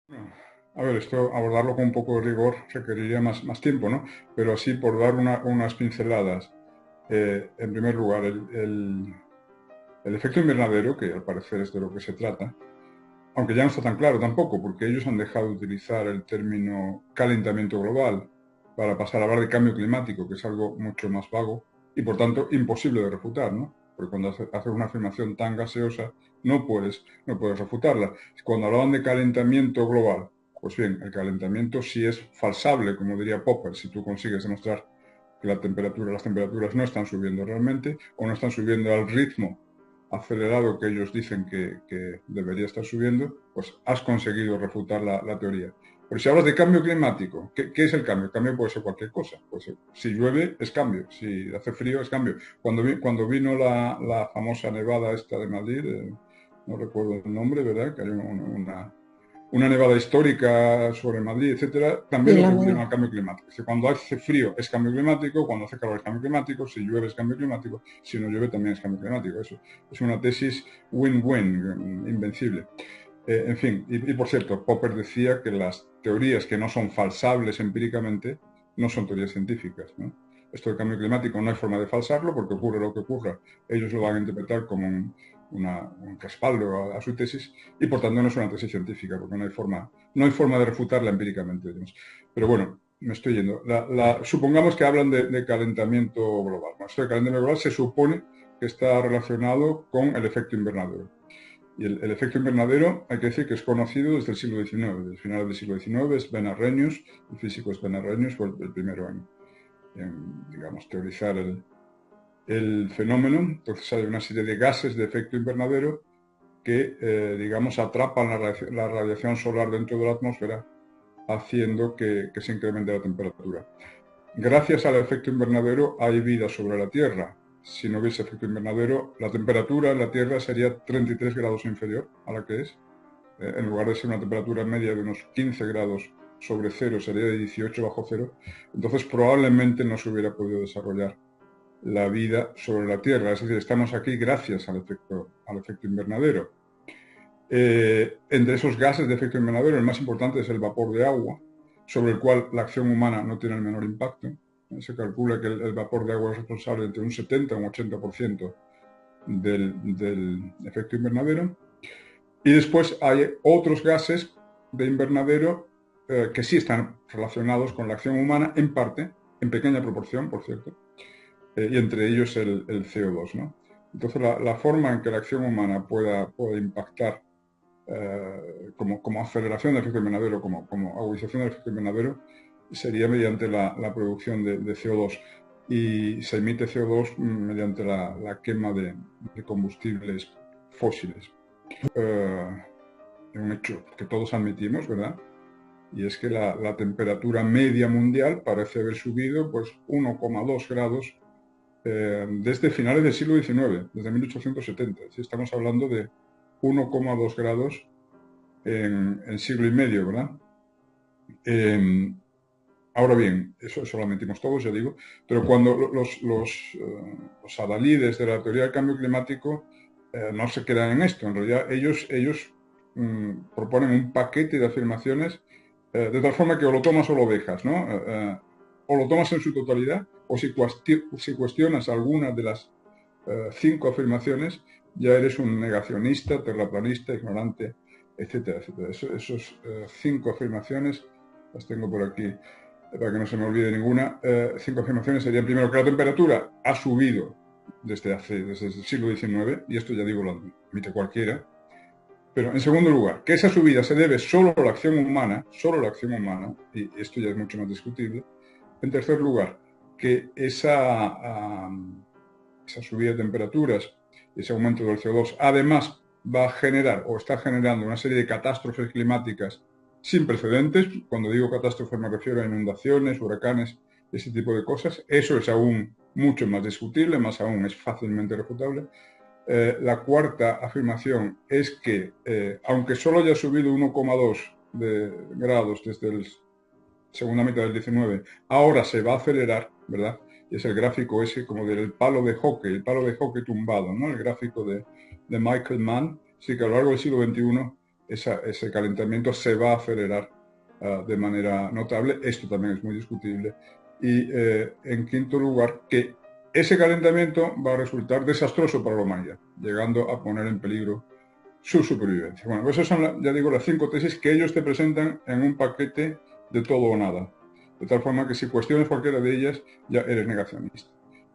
Bueno, a ver, esto abordarlo con un poco de rigor requeriría más tiempo, ¿no? Pero así, por dar unas pinceladas. En primer lugar, el efecto invernadero, que al parecer es de lo que se trata, aunque ya no está tan claro tampoco, porque ellos han dejado de utilizar el término calentamiento global para pasar a hablar de cambio climático, que es algo mucho más vago y por tanto imposible de refutar, ¿no? Porque cuando haces una afirmación tan gaseosa, no puedes refutarla. Cuando hablaban de calentamiento global, pues bien, el calentamiento sí es falsable, como diría Popper, si tú consigues demostrar que las temperaturas no están subiendo realmente o no están subiendo al ritmo acelerado que ellos dicen que debería estar subiendo, pues has conseguido refutar la teoría. Pero si hablas de cambio climático, ¿qué es el cambio? El cambio puede ser cualquier cosa. Si llueve, es cambio. Si hace frío, es cambio. Cuando vino la famosa nevada esta de Madrid, no recuerdo el nombre, ¿verdad? Que hay una nevada histórica sobre Madrid, etcétera, también Sí, lo la atribuyeron verdad. al cambio climático. Si cuando hace frío es cambio climático, cuando hace calor es cambio climático, si llueve es cambio climático, si no llueve también es cambio climático. Eso es una tesis win-win, invencible. En fin, y por cierto, Popper decía que las teorías que no son falsables empíricamente no son teorías científicas, ¿no? Esto del cambio climático no hay forma de falsarlo porque ocurre lo que ocurra. Ellos lo van a interpretar como un respaldo a su tesis y por tanto no es una tesis científica porque no hay forma de refutarla empíricamente. Digamos. Pero bueno, me estoy yendo. Supongamos que hablan de calentamiento global. Bueno, esto de calentamiento global se supone que está relacionado con el efecto invernadero. Y el efecto invernadero hay que decir que es conocido desde el siglo XIX. Desde el final del siglo XIX es Ben Arrhenius, el físico es Ben Arrhenius, fue el primero en, digamos, teorizar el fenómeno. Entonces hay una serie de gases de efecto invernadero que, digamos, atrapan la radiación solar dentro de la atmósfera, haciendo que se incremente la temperatura. Gracias al efecto invernadero hay vida sobre la Tierra. Si no hubiese efecto invernadero, la temperatura en la Tierra sería 33 grados inferior a la que es. En lugar de ser una temperatura media de unos 15 grados sobre cero, sería de 18 bajo cero. Entonces probablemente no se hubiera podido desarrollar la vida sobre la Tierra. Es decir, estamos aquí gracias al efecto invernadero. Entre esos gases de efecto invernadero, el más importante es el vapor de agua, sobre el cual la acción humana no tiene el menor impacto. Se calcula que el vapor de agua es responsable entre un 70 y un 80% del efecto invernadero. Y después hay otros gases de invernadero que sí están relacionados con la acción humana, en parte, en pequeña proporción, por cierto, y entre ellos el CO2, ¿no? Entonces, la forma en que la acción humana pueda impactar como aceleración del efecto invernadero, como agudización del efecto invernadero, sería mediante la producción de CO2. Y se emite CO2 mediante la quema de combustibles fósiles. Eh, es un hecho que todos admitimos, ¿verdad? Y es que la temperatura media mundial parece haber subido pues 1,2 grados desde finales del siglo XIX, desde 1870. Si estamos hablando de 1,2 grados en siglo y medio, ¿verdad? Eh, Ahora bien, eso lo admitimos todos, ya digo, pero cuando los adalides de la teoría del cambio climático no se quedan en esto, en realidad ellos proponen un paquete de afirmaciones de tal forma que o lo tomas o lo dejas, ¿no? O lo tomas en su totalidad, o si cuestionas alguna de las 5 afirmaciones, ya eres un negacionista, terraplanista, ignorante, etcétera, etcétera. Esos 5 afirmaciones, las tengo por aquí para que no se me olvide ninguna. 5 afirmaciones serían: primero, que la temperatura ha subido desde el siglo XIX, y esto ya digo, lo admite cualquiera. Pero en segundo lugar, que esa subida se debe solo a la acción humana, y esto ya es mucho más discutible. En tercer lugar, que esa subida de temperaturas y ese aumento del CO2 además va a generar o está generando una serie de catástrofes climáticas sin precedentes. Cuando digo catástrofes me refiero a inundaciones, huracanes, ese tipo de cosas. Eso es aún mucho más discutible, más aún es fácilmente refutable. La cuarta afirmación es que, aunque solo haya subido 1,2 grados desde la segunda mitad del 19, ahora se va a acelerar, ¿verdad? Y es el gráfico ese como del palo de hockey, el palo de hockey tumbado, ¿no? El gráfico de Michael Mann. Sí, que a lo largo del siglo XXI ese calentamiento se va a acelerar de manera notable. Esto también es muy discutible. Y en quinto lugar, que ese calentamiento va a resultar desastroso para la humanidad, llegando a poner en peligro su supervivencia. Bueno, pues esas son, ya digo, las 5 tesis que ellos te presentan en un paquete de todo o nada. De tal forma que si cuestionas cualquiera de ellas, ya eres negacionista.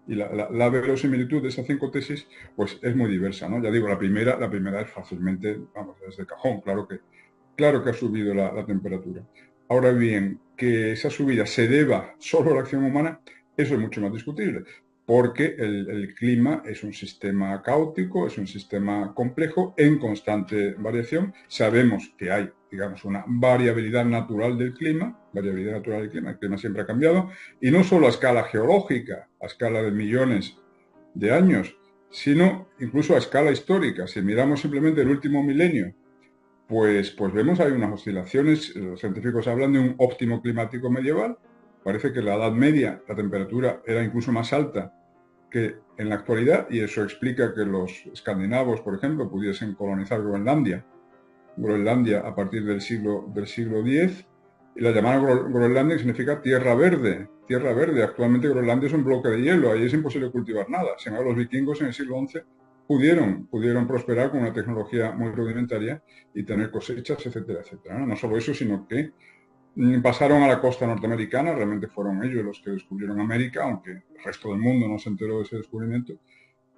Y la verosimilitud de esas 5 tesis, pues es muy diversa, ¿no? Ya digo, la primera es fácilmente, vamos, es de cajón, claro que ha subido la temperatura. Ahora bien, que esa subida se deba solo a la acción humana, eso es mucho más discutible, porque el clima es un sistema caótico, es un sistema complejo, en constante variación. Sabemos que hay, digamos, una variabilidad natural del clima, el clima siempre ha cambiado, y no solo a escala geológica, a escala de millones de años, sino incluso a escala histórica. Si miramos simplemente el último milenio, pues vemos hay unas oscilaciones. Los científicos hablan de un óptimo climático medieval. Parece que en la Edad Media la temperatura era incluso más alta que en la actualidad, y eso explica que los escandinavos, por ejemplo, pudiesen colonizar Groenlandia a partir del siglo X, y la llamada Groenlandia significa tierra verde. Tierra verde. Actualmente Groenlandia es un bloque de hielo, ahí es imposible cultivar nada. Sin embargo, los vikingos en el siglo XI pudieron prosperar con una tecnología muy rudimentaria y tener cosechas, etcétera, etcétera. No solo eso, sino que pasaron a la costa norteamericana. Realmente fueron ellos los que descubrieron América, aunque el resto del mundo no se enteró de ese descubrimiento.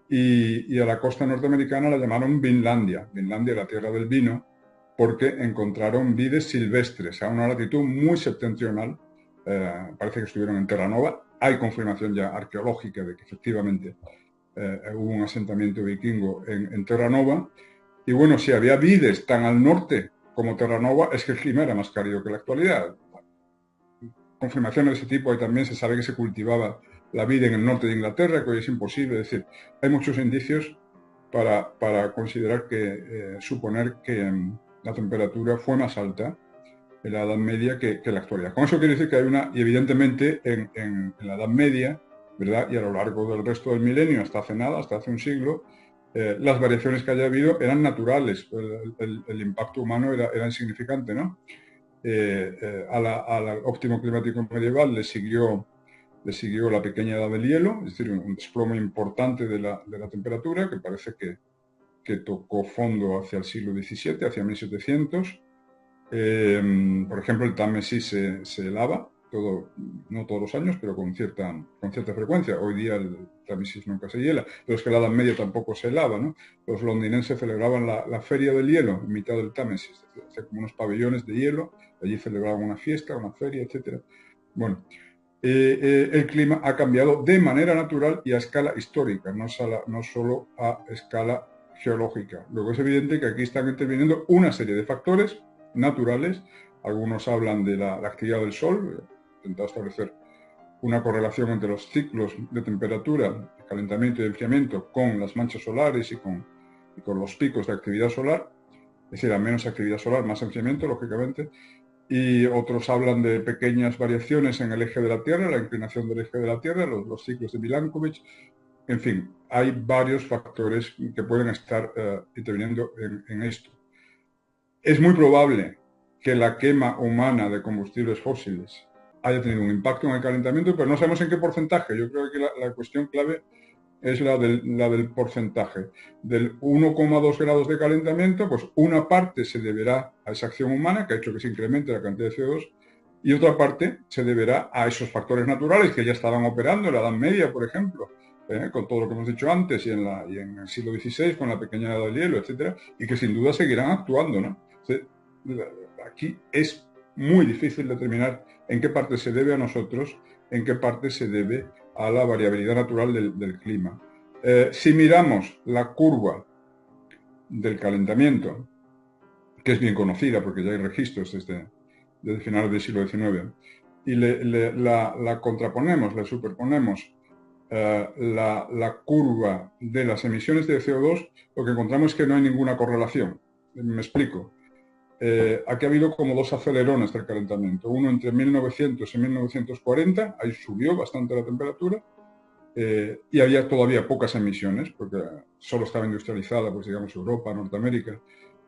Y a la costa norteamericana la llamaron Vinlandia, la tierra del vino, porque encontraron vides silvestres a una latitud muy septentrional. Parece que estuvieron en Terranova. Hay confirmación ya arqueológica de que efectivamente hubo un asentamiento vikingo en Terranova. Y bueno, si había vides tan al norte como Terranova, es que el clima era más cálido que la actualidad. Confirmaciones de ese tipo, y también se sabe que se cultivaba la vid en el norte de Inglaterra, que hoy es imposible. Es decir, hay muchos indicios para considerar suponer que la temperatura fue más alta en la Edad Media que la actualidad. Con eso quiere decir que hay una, y evidentemente en la Edad Media, ¿verdad? Y a lo largo del resto del milenio, hasta hace nada, hasta hace un siglo, las variaciones que haya habido eran naturales. El impacto humano era insignificante, ¿no? Al óptimo climático medieval le siguió la pequeña edad del hielo, es decir, un desplome importante de la temperatura, que parece que tocó fondo hacia el siglo XVII, hacia 1700. Por ejemplo, el Támesis se helaba, no todos los años, pero con cierta frecuencia. Hoy día el Támesis nunca se hiela, pero es que la Edad Media tampoco se helaba, ¿no? Los londinenses celebraban la feria del hielo en mitad del Támesis, hacían como unos pabellones de hielo, allí celebraban una fiesta, una feria, etc. Bueno, el clima ha cambiado de manera natural y a escala histórica, no solo a escala geológica. Luego es evidente que aquí están interviniendo una serie de factores naturales. Algunos hablan de la actividad del Sol, intentado establecer una correlación entre los ciclos de temperatura, de calentamiento y enfriamiento con las manchas solares y con los picos de actividad solar. Es decir, a menos actividad solar, más enfriamiento, lógicamente. Y otros hablan de pequeñas variaciones en el eje de la Tierra, la inclinación del eje de la Tierra, los ciclos de Milankovitch. En fin, hay varios factores que pueden estar interviniendo en esto. Es muy probable que la quema humana de combustibles fósiles haya tenido un impacto en el calentamiento, pero no sabemos en qué porcentaje. Yo creo que la cuestión clave es la del porcentaje. Del 1,2 grados de calentamiento, pues una parte se deberá a esa acción humana, que ha hecho que se incremente la cantidad de CO2, y otra parte se deberá a esos factores naturales que ya estaban operando en la Edad Media, por ejemplo, con todo lo que hemos dicho antes, y en el siglo XVI, con la pequeña edad del hielo, etcétera, y que sin duda seguirán actuando, ¿no? Aquí es muy difícil determinar en qué parte se debe a nosotros, en qué parte se debe a la variabilidad natural del clima. Si miramos la curva del calentamiento, que es bien conocida porque ya hay registros desde finales del siglo XIX, y la contraponemos, la superponemos la curva de las emisiones de CO2, lo que encontramos es que no hay ninguna correlación. Me explico. Aquí ha habido como dos acelerones del calentamiento. Uno entre 1900 y 1940, ahí subió bastante la temperatura, y había todavía pocas emisiones, porque solo estaba industrializada, pues digamos, Europa, Norteamérica.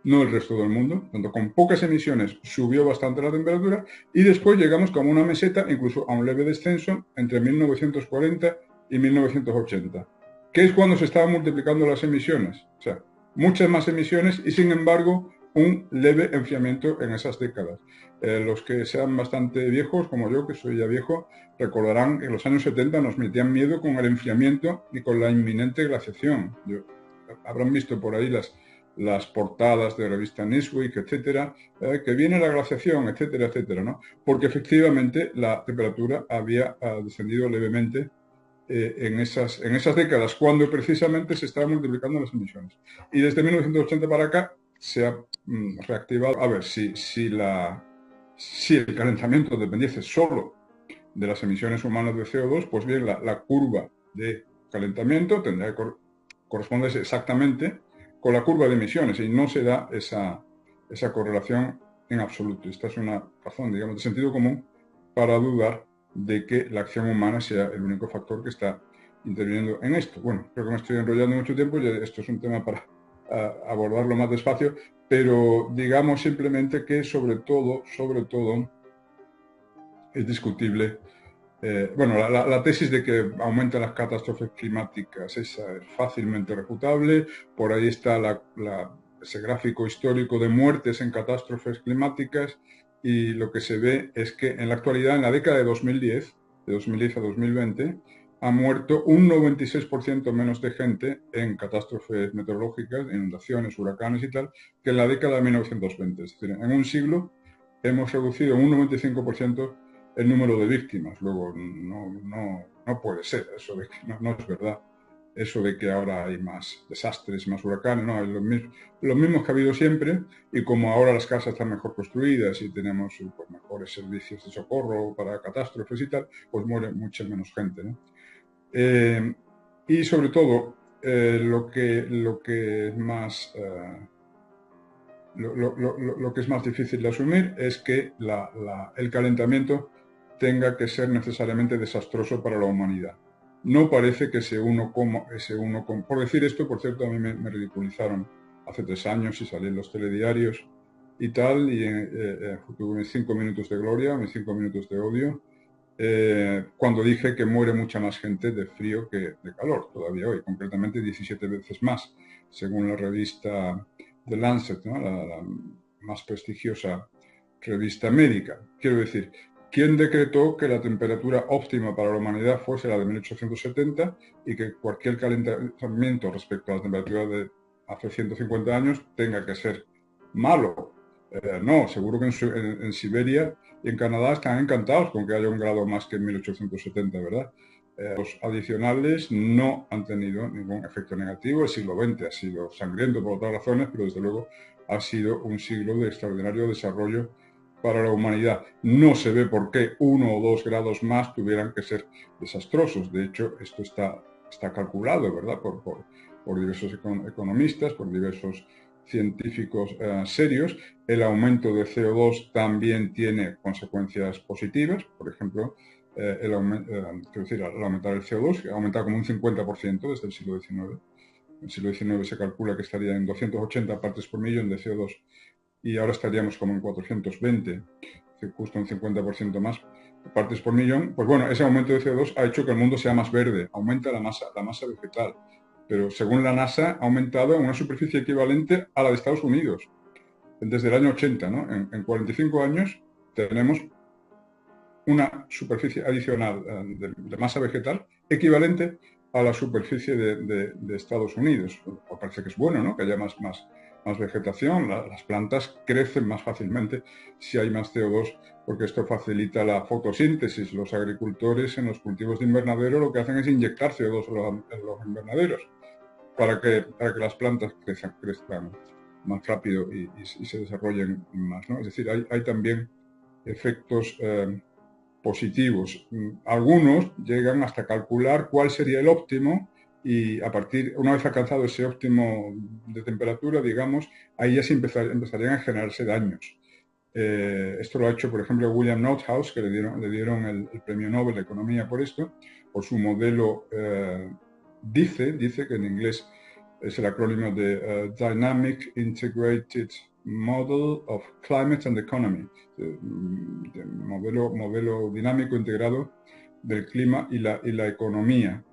no el resto del mundo. Tanto con pocas emisiones subió bastante la temperatura y después llegamos como una meseta, incluso a un leve descenso entre 1940 y 1980, que es cuando se estaban multiplicando las emisiones. O sea, muchas más emisiones y sin embargo un leve enfriamiento en esas décadas. Los que sean bastante viejos, como yo, que soy ya viejo, recordarán que en los años 70 nos metían miedo con el enfriamiento y con la inminente glaciación. Habrán visto por ahí las portadas de revista Newsweek, etcétera, que viene la glaciación, etcétera, etcétera, ¿no? Porque efectivamente la temperatura había descendido levemente en esas décadas, cuando precisamente se estaban multiplicando las emisiones. Y desde 1980 para acá se ha reactivado. A ver, si el calentamiento dependiese solo de las emisiones humanas de CO2, pues bien, la curva de calentamiento tendría que corresponderse exactamente con la curva de emisiones y no se da esa correlación en absoluto. Esta es una razón, digamos, de sentido común para dudar de que la acción humana sea el único factor que está interviniendo en esto. Bueno, creo que me estoy enrollando mucho tiempo y esto es un tema para abordarlo más despacio, pero digamos simplemente que sobre todo es discutible. Bueno, la tesis de que aumentan las catástrofes climáticas es fácilmente refutable. Por ahí está ese gráfico histórico de muertes en catástrofes climáticas y lo que se ve es que en la actualidad, en la década de 2010 a 2020, ha muerto un 96% menos de gente en catástrofes meteorológicas, inundaciones, huracanes y tal, que en la década de 1920. Es decir, en un siglo hemos reducido un 95% el número de víctimas. Luego, no puede ser eso de que no es verdad. Eso de que ahora hay más desastres, más huracanes, no, es los mismos que ha habido siempre, y como ahora las casas están mejor construidas y tenemos pues, mejores servicios de socorro para catástrofes y tal, pues muere mucha menos gente, ¿no? Y sobre todo, lo que es más lo que es más difícil de asumir es que el calentamiento tenga que ser necesariamente desastroso para la humanidad. No parece que por decir esto, por cierto, a mí me ridiculizaron hace 3 años y salí en los telediarios y tal, y tuve mis 5 minutos de gloria, mis 5 minutos de odio, cuando dije que muere mucha más gente de frío que de calor todavía hoy, concretamente 17 veces más, según la revista The Lancet, ¿no? la más prestigiosa revista médica. Quiero decir, ¿quién decretó que la temperatura óptima para la humanidad fuese la de 1870 y que cualquier calentamiento respecto a la temperatura de hace 150 años tenga que ser malo? No, seguro que en Siberia y en Canadá están encantados con que haya un grado más que en 1870, ¿verdad? Los adicionales no han tenido ningún efecto negativo. El siglo XX ha sido sangriento por otras razones, pero desde luego ha sido un siglo de extraordinario desarrollo para la humanidad. No se ve por qué 1 o 2 grados más tuvieran que ser desastrosos. De hecho, esto está calculado, ¿verdad? Por diversos economistas, por diversos científicos serios. El aumento de CO2 también tiene consecuencias positivas. Por ejemplo, al aumentar el CO2, ha aumentado como un 50% desde el siglo XIX. En el siglo XIX se calcula que estaría en 280 partes por millón de CO2 y ahora estaríamos como en 420, justo un 50% más partes por millón. Pues bueno, ese aumento de CO2 ha hecho que el mundo sea más verde, aumenta la masa vegetal, pero según la NASA ha aumentado en una superficie equivalente a la de Estados Unidos desde el año 80, ¿no? En 45 años tenemos una superficie adicional de masa vegetal equivalente a la superficie de Estados Unidos. Pues parece que es bueno, ¿no? Que haya más vegetación, las plantas crecen más fácilmente si hay más CO2, porque esto facilita la fotosíntesis. Los agricultores en los cultivos de invernadero lo que hacen es inyectar CO2 en los invernaderos para que las plantas crezcan más rápido y se desarrollen más, ¿no? Es decir, hay también efectos positivos. Algunos llegan hasta calcular cuál sería el óptimo y una vez alcanzado ese óptimo de temperatura, digamos, ahí ya se empezarían a generarse daños. Esto lo ha hecho, por ejemplo, William Nordhaus, que le dieron el premio Nobel de Economía por esto, por su modelo, dice que en inglés es el acrónimo de Dynamic Integrated Model of Climate and Economy, modelo dinámico integrado del clima y la economía.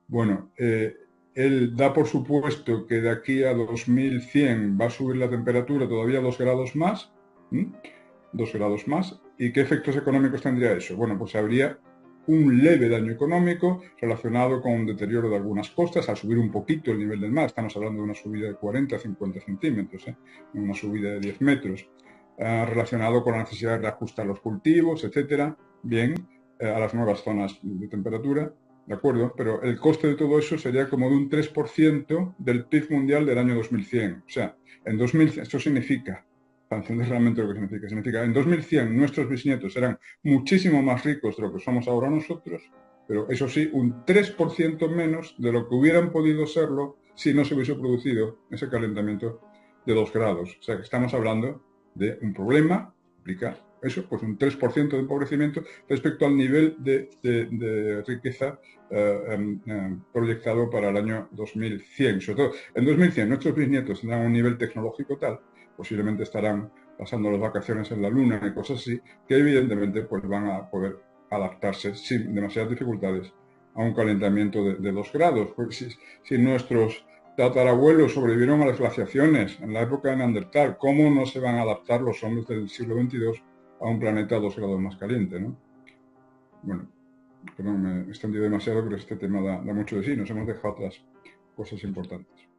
Bueno, él da por supuesto que de aquí a 2100 va a subir la temperatura todavía 2 grados más, 2 grados más. ¿Y qué efectos económicos tendría eso? Bueno, pues habría un leve daño económico relacionado con un deterioro de algunas costas, al subir un poquito el nivel del mar. Estamos hablando de una subida de 40 a 50 centímetros, una subida de 10 metros, relacionado con la necesidad de reajustar los cultivos, etcétera, bien, a las nuevas zonas de temperatura, ¿de acuerdo? Pero el coste de todo eso sería como de un 3% del PIB mundial del año 2100. O sea, en 2100, esto significa, para entender realmente lo que significa, en 2100 nuestros bisnietos serán muchísimo más ricos de lo que somos ahora nosotros, pero eso sí, un 3% menos de lo que hubieran podido serlo si no se hubiese producido ese calentamiento de 2 grados. O sea, que estamos hablando de un problema, implica eso, pues un 3% de empobrecimiento respecto al nivel de riqueza proyectado para el año 2100. Sobre todo, en 2100 nuestros bisnietos tendrán un nivel tecnológico tal, posiblemente estarán pasando las vacaciones en la Luna y cosas así, que evidentemente pues van a poder adaptarse sin demasiadas dificultades a un calentamiento de 2 grados. Porque si nuestros tatarabuelos sobrevivieron a las glaciaciones en la época de Neandertal, ¿cómo no se van a adaptar los hombres del siglo XXII a un planeta 2 grados más caliente, ¿no? Bueno, perdón, me he extendido demasiado, pero este tema da mucho de sí. Nos hemos dejado otras cosas importantes.